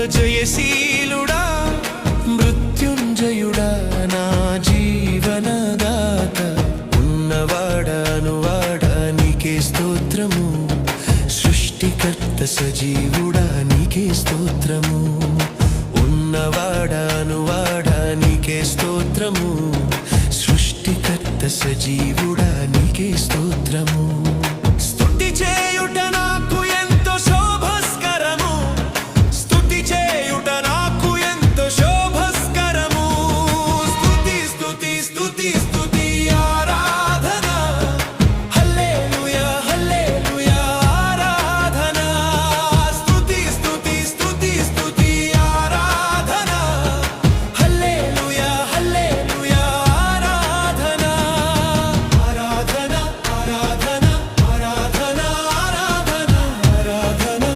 జయశీలుడా మృత్యుంజయుడా నా జీవనదాత ఉన్నవాడా నీకే స్తోత్రము సృష్టికర్త సజీవుడా నీకే స్తోత్రము ఉన్నవాడా నీకే స్తోత్రము సృష్టికర్త సజీవుడా నీకే స్తోత్రము